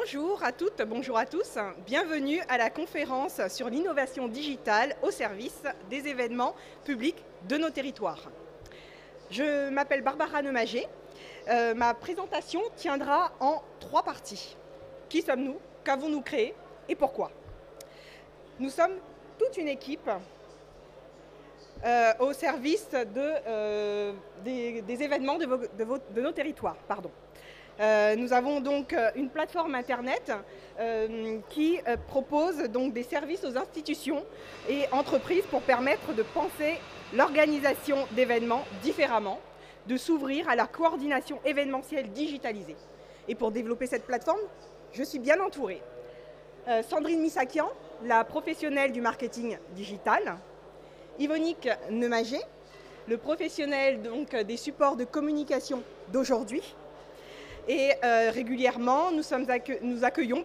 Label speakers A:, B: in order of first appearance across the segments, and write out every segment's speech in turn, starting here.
A: Bonjour à toutes, bonjour à tous. Bienvenue à la conférence sur l'innovation digitale au service des événements publics de nos territoires. Je m'appelle Barbara Nemagé. Ma présentation tiendra en 3 parties. Qui sommes-nous? Qu'avons-nous créé? Et pourquoi? Nous sommes toute une équipe au service des événements de nos territoires. Nous avons donc une plateforme internet qui propose donc des services aux institutions et entreprises pour permettre de penser l'organisation d'événements différemment, de s'ouvrir à la coordination événementielle digitalisée. Et pour développer cette plateforme, je suis bien entourée. Sandrine Missakian, la professionnelle du marketing digital. Yvonique Nemagé, le professionnel donc, des supports de communication d'aujourd'hui. Et régulièrement, nous accueillons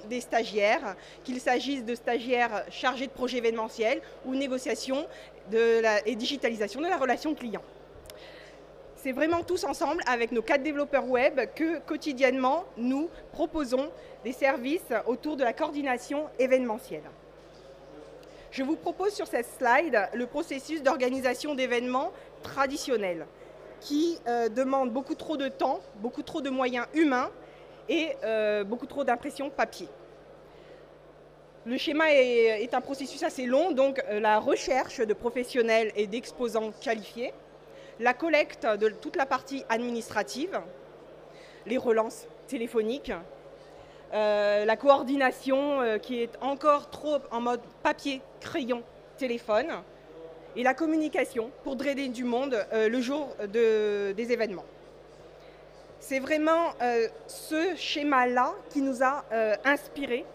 A: des stagiaires, qu'il s'agisse de stagiaires chargés de projets événementiels ou négociation et digitalisation de la relation client. C'est vraiment tous ensemble, avec nos 4 développeurs web, que quotidiennement, nous proposons des services autour de la coordination événementielle. Je vous propose sur cette slide le processus d'organisation d'événements traditionnels qui demande beaucoup trop de temps, beaucoup trop de moyens humains et beaucoup trop d'impression papier. Le schéma est un processus assez long, donc la recherche de professionnels et d'exposants qualifiés, la collecte de toute la partie administrative, les relances téléphoniques, la coordination qui est encore trop en mode papier, crayon, téléphone, et la communication pour drainer du monde le jour des événements. C'est vraiment ce schéma-là qui nous a inspiré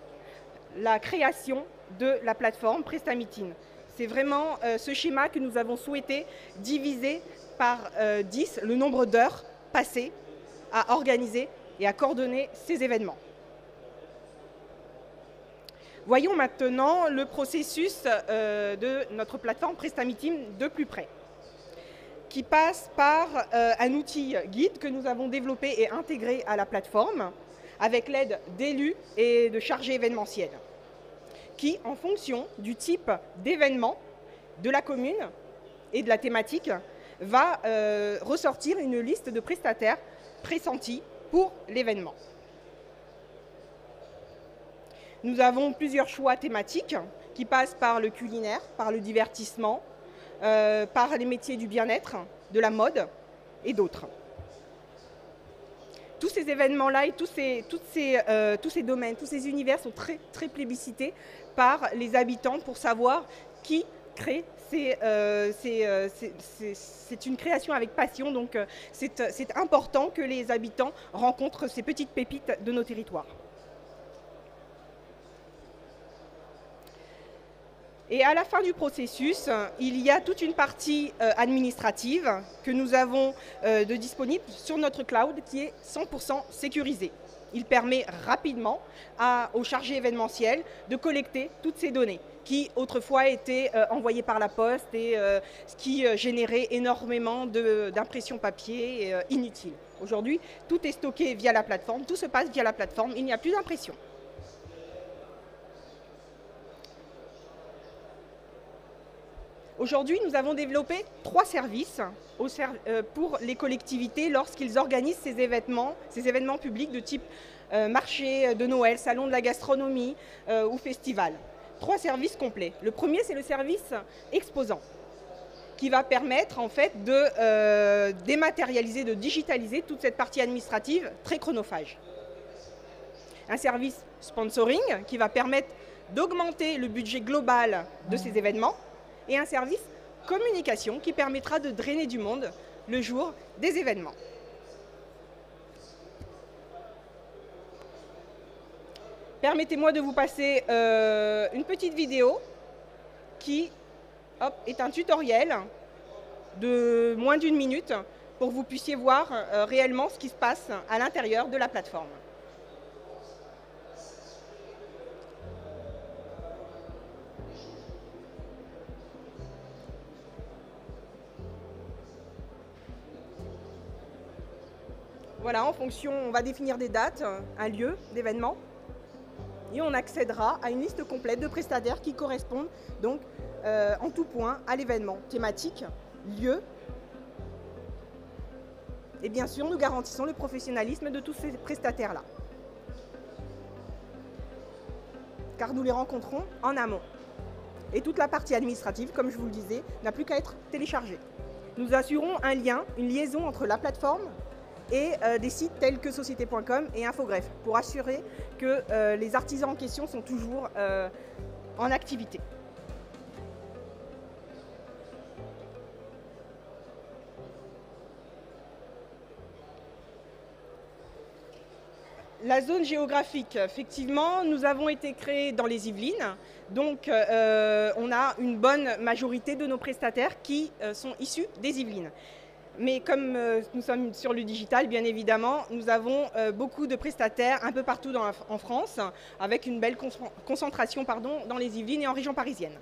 A: la création de la plateforme PrestaMeeting. C'est vraiment ce schéma que nous avons souhaité diviser par 10 le nombre d'heures passées à organiser et à coordonner ces événements. Voyons maintenant le processus de notre plateforme PrestaMeeting de plus près, qui passe par un outil guide que nous avons développé et intégré à la plateforme avec l'aide d'élus et de chargés événementiels, qui, en fonction du type d'événement de la commune et de la thématique, va ressortir une liste de prestataires pressentis pour l'événement. Nous avons plusieurs choix thématiques qui passent par le culinaire, par le divertissement, par les métiers du bien-être, de la mode et d'autres. Tous ces événements-là et tous ces domaines, tous ces univers sont très, très plébiscités par les habitants pour savoir qui crée. C'est une création avec passion, donc c'est important que les habitants rencontrent ces petites pépites de nos territoires. Et à la fin du processus, il y a toute une partie administrative que nous avons de disponible sur notre cloud qui est 100% sécurisé. Il permet rapidement aux chargés événementiels de collecter toutes ces données qui autrefois étaient envoyées par la poste et ce qui générait énormément d'impressions papier inutiles. Aujourd'hui, tout est stocké via la plateforme, tout se passe via la plateforme, il n'y a plus d'impression. Aujourd'hui, nous avons développé 3 services pour les collectivités lorsqu'ils organisent ces événements publics de type marché de Noël, salon de la gastronomie ou festival. 3 services complets. Le premier, c'est le service exposant, qui va permettre en fait de dématérialiser, de digitaliser toute cette partie administrative très chronophage. Un service sponsoring qui va permettre d'augmenter le budget global de ces événements. Et un service communication qui permettra de drainer du monde le jour des événements. Permettez-moi de vous passer une petite vidéo qui est un tutoriel de moins d'1 minute pour que vous puissiez voir réellement ce qui se passe à l'intérieur de la plateforme. Voilà, en fonction, on va définir des dates, un lieu d'événement. et on accédera à une liste complète de prestataires qui correspondent donc en tout point à l'événement, thématique, lieu. Et bien sûr, nous garantissons le professionnalisme de tous ces prestataires-là, car nous les rencontrons en amont. Et toute la partie administrative, comme je vous le disais, n'a plus qu'à être téléchargée. Nous assurons un lien, une liaison entre la plateforme et des sites tels que société.com et Infogreffe pour assurer que les artisans en question sont toujours en activité. La zone géographique, effectivement, nous avons été créés dans les Yvelines, donc on a une bonne majorité de nos prestataires qui sont issus des Yvelines. Mais comme nous sommes sur le digital, bien évidemment, nous avons beaucoup de prestataires un peu partout en France, avec une belle concentration dans les Yvelines et en région parisienne.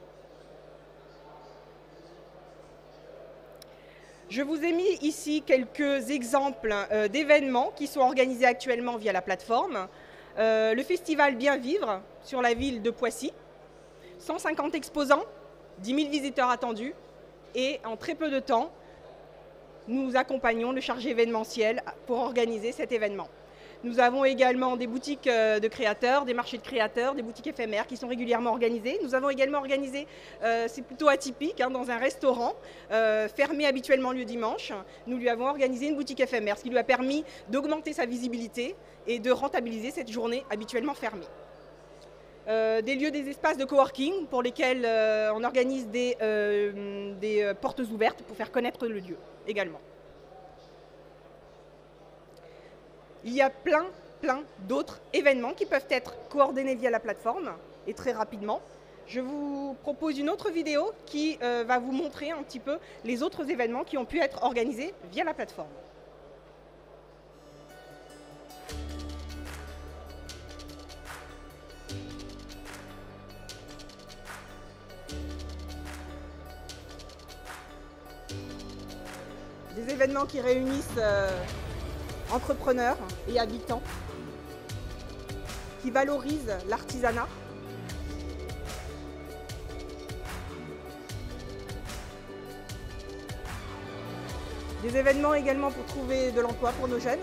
A: Je vous ai mis ici quelques exemples d'événements qui sont organisés actuellement via la plateforme. Le festival Bien Vivre sur la ville de Poissy, 150 exposants, 10 000 visiteurs attendus et en très peu de temps, nous accompagnons le chargé événementiel pour organiser cet événement. Nous avons également des boutiques de créateurs, des marchés de créateurs, des boutiques éphémères qui sont régulièrement organisées. Nous avons également organisé, c'est plutôt atypique, dans un restaurant fermé habituellement le dimanche. Nous lui avons organisé une boutique éphémère, ce qui lui a permis d'augmenter sa visibilité et de rentabiliser cette journée habituellement fermée. Des lieux, des espaces de coworking pour lesquels on organise des portes ouvertes pour faire connaître le lieu également. Il y a plein d'autres événements qui peuvent être coordonnés via la plateforme et très rapidement. Je vous propose une autre vidéo qui va vous montrer un petit peu les autres événements qui ont pu être organisés via la plateforme. Des événements qui réunissent entrepreneurs et habitants, qui valorisent l'artisanat. Des événements également pour trouver de l'emploi pour nos jeunes.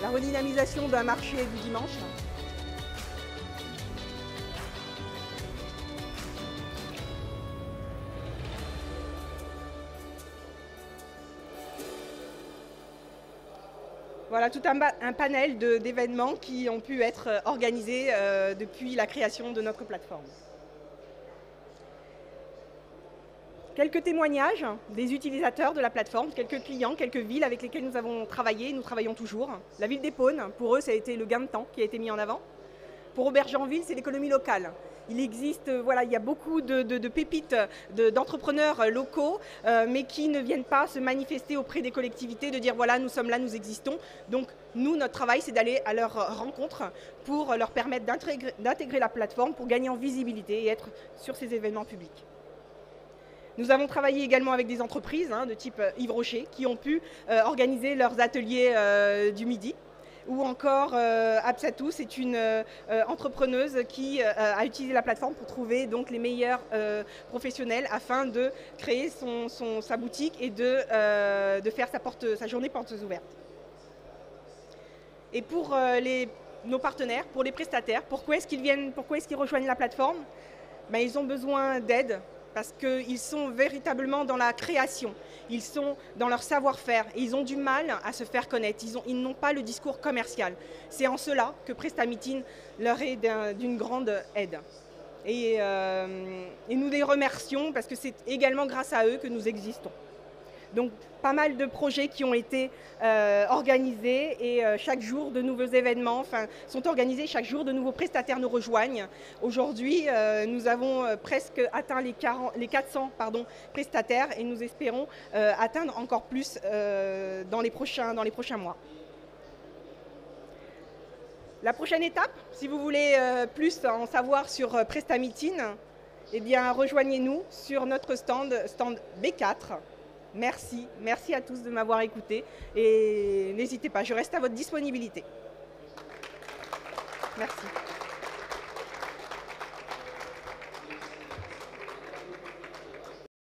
A: La redynamisation d'un marché du dimanche. Voilà tout un panel d'événements qui ont pu être organisés depuis la création de notre plateforme. Quelques témoignages des utilisateurs de la plateforme, quelques clients, quelques villes avec lesquelles nous avons travaillé, nous travaillons toujours. La ville d'Épône, pour eux, ça a été le gain de temps qui a été mis en avant. Pour Aubergenville, c'est l'économie locale. Il existe, il y a beaucoup de pépites d'entrepreneurs locaux, mais qui ne viennent pas se manifester auprès des collectivités, de dire voilà, nous sommes là, nous existons. Donc nous, notre travail, c'est d'aller à leur rencontre pour leur permettre d'intégrer la plateforme pour gagner en visibilité et être sur ces événements publics. Nous avons travaillé également avec des entreprises de type Yves Rocher qui ont pu organiser leurs ateliers du midi. Ou encore Absatou, c'est une entrepreneuse qui a utilisé la plateforme pour trouver donc les meilleurs professionnels afin de créer sa boutique et de faire sa journée portes ouvertes. Et pour nos partenaires, pour les prestataires, pourquoi est-ce qu'ils rejoignent la plateforme? Ils ont besoin d'aide. Parce qu'ils sont véritablement dans la création, ils sont dans leur savoir-faire et ils ont du mal à se faire connaître, ils n'ont pas le discours commercial. C'est en cela que Prestameeting leur est d'une grande aide. Et nous les remercions parce que c'est également grâce à eux que nous existons. Donc pas mal de projets qui ont été organisés et chaque jour de nouveaux événements sont organisés, chaque jour de nouveaux prestataires nous rejoignent. Aujourd'hui, nous avons presque atteint les 400 prestataires et nous espérons atteindre encore plus dans les prochains mois. La prochaine étape, si vous voulez plus en savoir sur Prestameeting, eh bien, rejoignez-nous sur notre stand B4. Merci, merci à tous de m'avoir écouté et n'hésitez pas, je reste à votre disponibilité. Merci.